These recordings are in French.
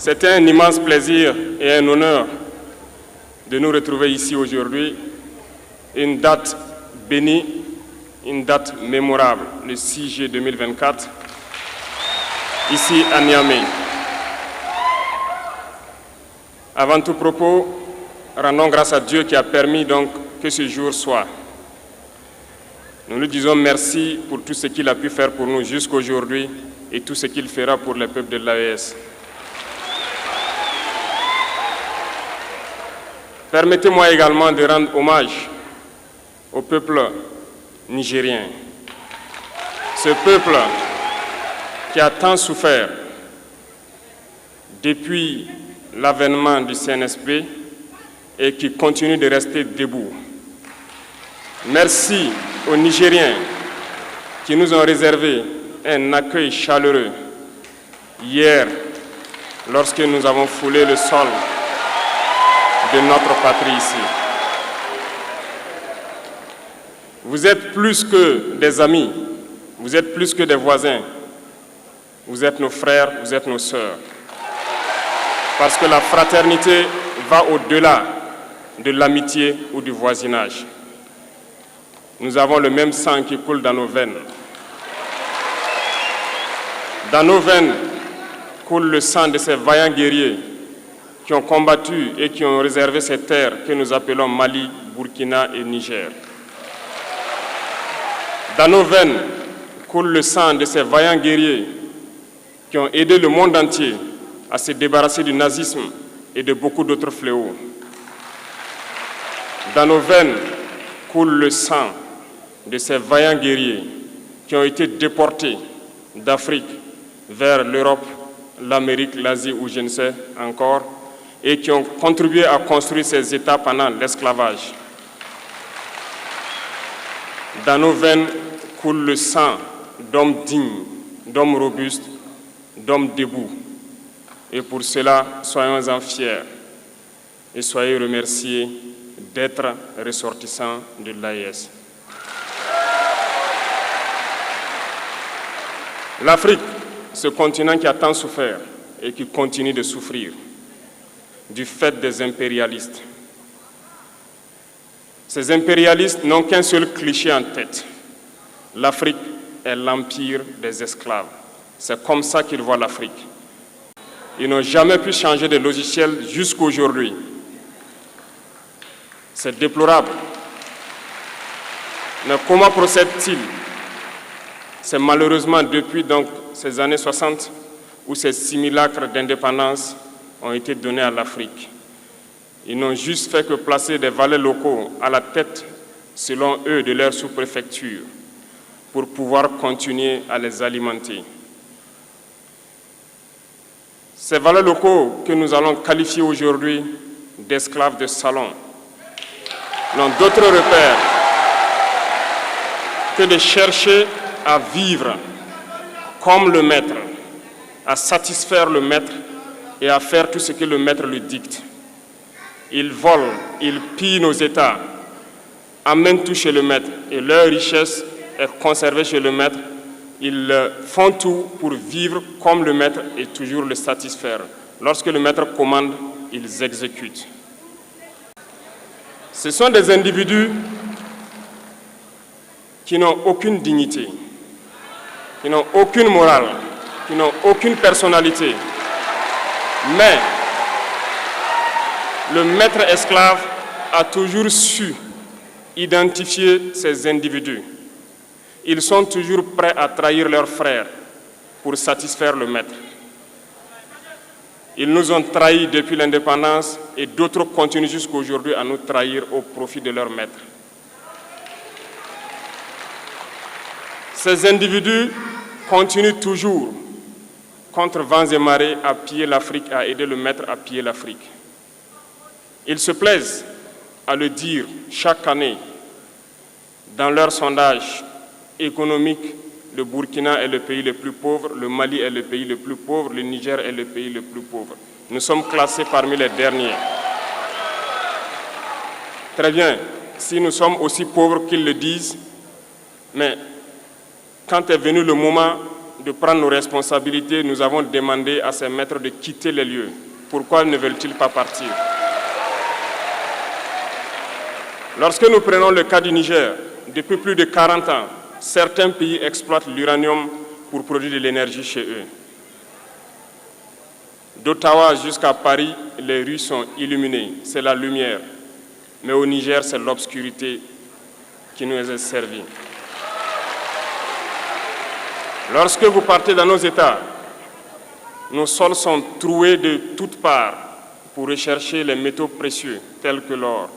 C'est un immense plaisir et un honneur de nous retrouver ici aujourd'hui, une date bénie, une date mémorable, le 6 juillet 2024, ici à Niamey. Avant tout propos, rendons grâce à Dieu qui a permis donc que ce jour soit. Nous lui disons merci pour tout ce qu'il a pu faire pour nous jusqu'aujourd'hui et tout ce qu'il fera pour le peuple de l'AES. Permettez-moi également de rendre hommage au peuple nigérien. Ce peuple qui a tant souffert depuis l'avènement du CNSP et qui continue de rester debout. Merci aux Nigériens qui nous ont réservé un accueil chaleureux hier lorsque nous avons foulé le sol de notre patrie ici. Vous êtes plus que des amis, vous êtes plus que des voisins, vous êtes nos frères, vous êtes nos sœurs. Parce que la fraternité va au-delà de l'amitié ou du voisinage. Nous avons le même sang qui coule dans nos veines. Dans nos veines coule le sang de ces vaillants guerriers qui ont combattu et qui ont réservé ces terres que nous appelons Mali, Burkina et Niger. Dans nos veines coule le sang de ces vaillants guerriers qui ont aidé le monde entier à se débarrasser du nazisme et de beaucoup d'autres fléaux. Dans nos veines coule le sang de ces vaillants guerriers qui ont été déportés d'Afrique vers l'Europe, l'Amérique, l'Asie ou je ne sais encore, et qui ont contribué à construire ces États pendant l'esclavage. Dans nos veines coule le sang d'hommes dignes, d'hommes robustes, d'hommes debout. Et pour cela, soyons-en fiers et soyez remerciés d'être ressortissants de l'AES. L'Afrique, ce continent qui a tant souffert et qui continue de souffrir du fait des impérialistes. Ces impérialistes n'ont qu'un seul cliché en tête. L'Afrique est l'empire des esclaves. C'est comme ça qu'ils voient l'Afrique. Ils n'ont jamais pu changer de logiciel jusqu'aujourd'hui. C'est déplorable. Mais comment procèdent-ils? C'est malheureusement depuis donc ces années 60 où ces simulacres d'indépendance ont été donnés à l'Afrique. Ils n'ont juste fait que placer des valets locaux à la tête, selon eux, de leur sous-préfecture pour pouvoir continuer à les alimenter. Ces valets locaux que nous allons qualifier aujourd'hui d'esclaves de salon n'ont d'autre repère que de chercher à vivre comme le maître, à satisfaire le maître et à faire tout ce que le maître lui dicte. Ils volent, ils pillent nos États, amènent tout chez le maître et leur richesse est conservée chez le maître. Ils font tout pour vivre comme le maître et toujours le satisfaire. Lorsque le maître commande, ils exécutent. Ce sont des individus qui n'ont aucune dignité, qui n'ont aucune morale, qui n'ont aucune personnalité. Mais le maître esclave a toujours su identifier ces individus. Ils sont toujours prêts à trahir leurs frères pour satisfaire le maître. Ils nous ont trahis depuis l'indépendance et d'autres continuent jusqu'aujourd'hui à nous trahir au profit de leur maître. Ces individus continuent toujours, contre vents et marées, à piller l'Afrique, à aider le maître à piller l'Afrique. Ils se plaisent à le dire chaque année dans leurs sondages économiques. Le Burkina est le pays le plus pauvre, le Mali est le pays le plus pauvre, le Niger est le pays le plus pauvre. Nous sommes classés parmi les derniers. Très bien, si nous sommes aussi pauvres qu'ils le disent, mais quand est venu le moment de prendre nos responsabilités, nous avons demandé à ces maîtres de quitter les lieux. Pourquoi ne veulent-ils pas partir? Lorsque nous prenons le cas du Niger, depuis plus de 40 ans, certains pays exploitent l'uranium pour produire de l'énergie chez eux. D'Ottawa jusqu'à Paris, les rues sont illuminées, c'est la lumière. Mais au Niger, c'est l'obscurité qui nous est servie. Lorsque vous partez dans nos États, nos sols sont troués de toutes parts pour rechercher les métaux précieux tels que l'or.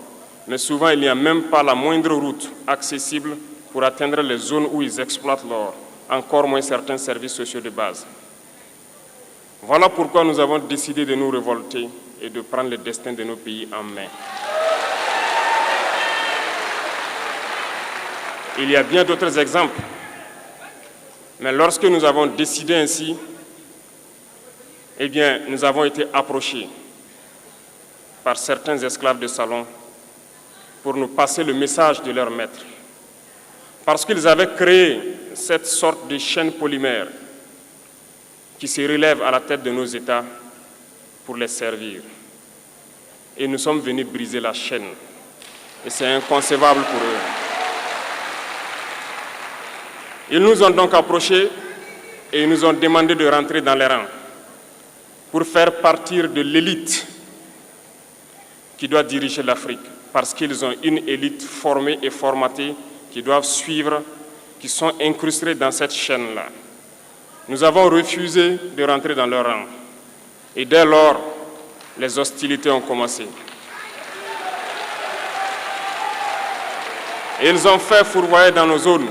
Mais souvent, il n'y a même pas la moindre route accessible pour atteindre les zones où ils exploitent l'or, encore moins certains services sociaux de base. Voilà pourquoi nous avons décidé de nous révolter et de prendre le destin de nos pays en main. Il y a bien d'autres exemples, mais lorsque nous avons décidé ainsi, eh bien, nous avons été approchés par certains esclaves de salon pour nous passer le message de leur maître. Parce qu'ils avaient créé cette sorte de chaîne polymère qui se relève à la tête de nos États pour les servir. Et nous sommes venus briser la chaîne. Et c'est inconcevable pour eux. Ils nous ont donc approchés et ils nous ont demandé de rentrer dans les rangs pour faire partir de l'élite qui doit diriger l'Afrique, parce qu'ils ont une élite formée et formatée qui doivent suivre, qui sont incrustés dans cette chaîne-là. Nous avons refusé de rentrer dans leur rang. Et dès lors, les hostilités ont commencé. Et ils ont fait fourvoyer dans nos zones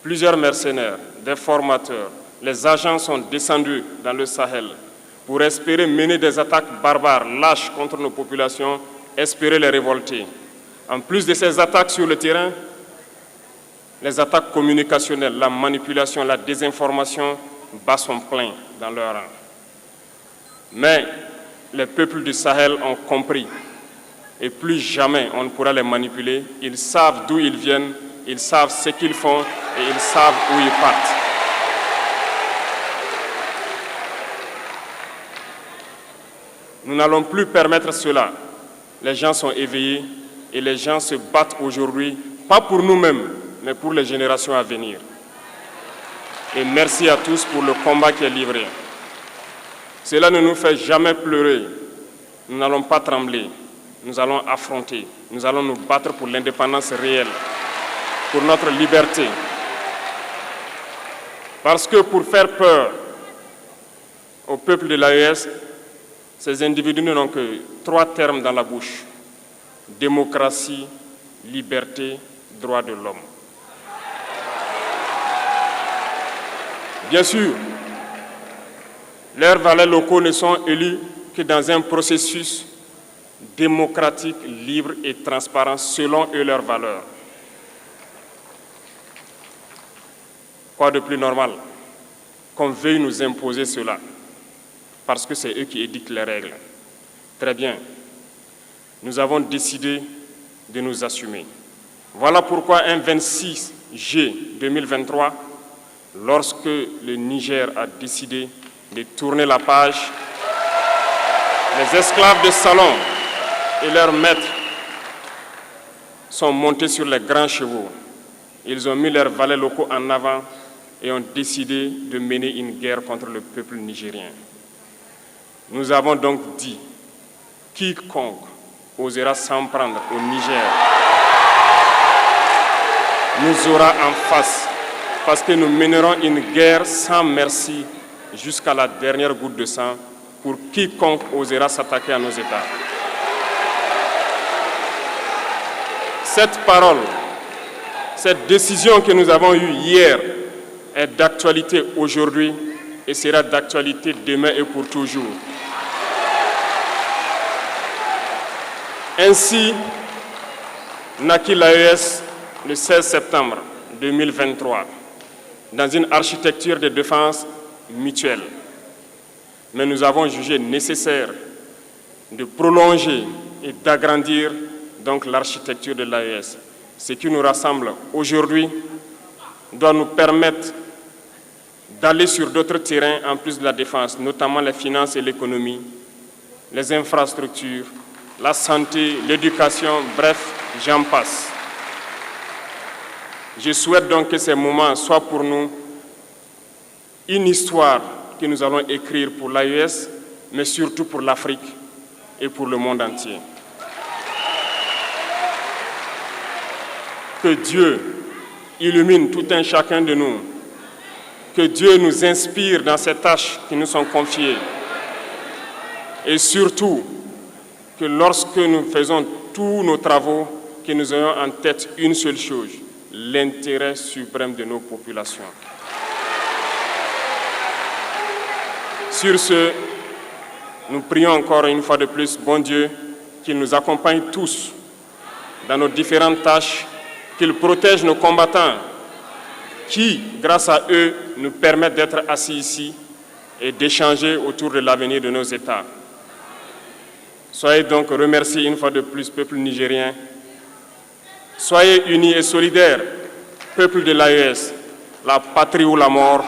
plusieurs mercenaires, des formateurs. Les agents sont descendus dans le Sahel pour espérer mener des attaques barbares, lâches contre nos populations, espérer les révolter. En plus de ces attaques sur le terrain, les attaques communicationnelles, la manipulation, la désinformation battent son plein dans leur rang. Mais les peuples du Sahel ont compris et plus jamais on ne pourra les manipuler. Ils savent d'où ils viennent, ils savent ce qu'ils font et ils savent où ils partent. Nous n'allons plus permettre cela. Les gens sont éveillés et les gens se battent aujourd'hui, pas pour nous-mêmes, mais pour les générations à venir. Et merci à tous pour le combat qui est livré. Cela ne nous fait jamais pleurer. Nous n'allons pas trembler. Nous allons affronter. Nous allons nous battre pour l'indépendance réelle, pour notre liberté. Parce que pour faire peur au peuple de l'AES, ces individus n'ont que 3 termes dans la bouche: démocratie, liberté, droits de l'homme. Bien sûr, leurs valets locaux ne sont élus que dans un processus démocratique, libre et transparent selon eux leurs valeurs. Quoi de plus normal qu'on veuille nous imposer cela, parce que c'est eux qui édictent les règles. Très bien, nous avons décidé de nous assumer. Voilà pourquoi un 26 juillet 2023, lorsque le Niger a décidé de tourner la page, les esclaves de salon et leurs maîtres sont montés sur les grands chevaux. Ils ont mis leurs valets locaux en avant et ont décidé de mener une guerre contre le peuple nigérien. Nous avons donc dit, quiconque osera s'en prendre au Niger nous aura en face, parce que nous mènerons une guerre sans merci jusqu'à la dernière goutte de sang pour quiconque osera s'attaquer à nos États. Cette parole, cette décision que nous avons eue hier est d'actualité aujourd'hui et sera d'actualité demain et pour toujours. Ainsi naquit l'AES le 16 septembre 2023 dans une architecture de défense mutuelle. Mais nous avons jugé nécessaire de prolonger et d'agrandir donc l'architecture de l'AES. Ce qui nous rassemble aujourd'hui doit nous permettre d'aller sur d'autres terrains en plus de la défense, notamment les finances et l'économie, les infrastructures, la santé, l'éducation, bref, j'en passe. Je souhaite donc que ces moments soient pour nous une histoire que nous allons écrire pour l'AES, mais surtout pour l'Afrique et pour le monde entier. Que Dieu illumine tout un chacun de nous, que Dieu nous inspire dans ces tâches qui nous sont confiées, et surtout que lorsque nous faisons tous nos travaux, que nous ayons en tête une seule chose, l'intérêt suprême de nos populations. Sur ce, nous prions encore une fois de plus, bon Dieu, qu'il nous accompagne tous dans nos différentes tâches, qu'il protège nos combattants qui, grâce à eux, nous permettent d'être assis ici et d'échanger autour de l'avenir de nos États. Soyez donc remerciés une fois de plus, peuple nigérien. Soyez unis et solidaires, peuple de l'AES, la patrie ou la mort.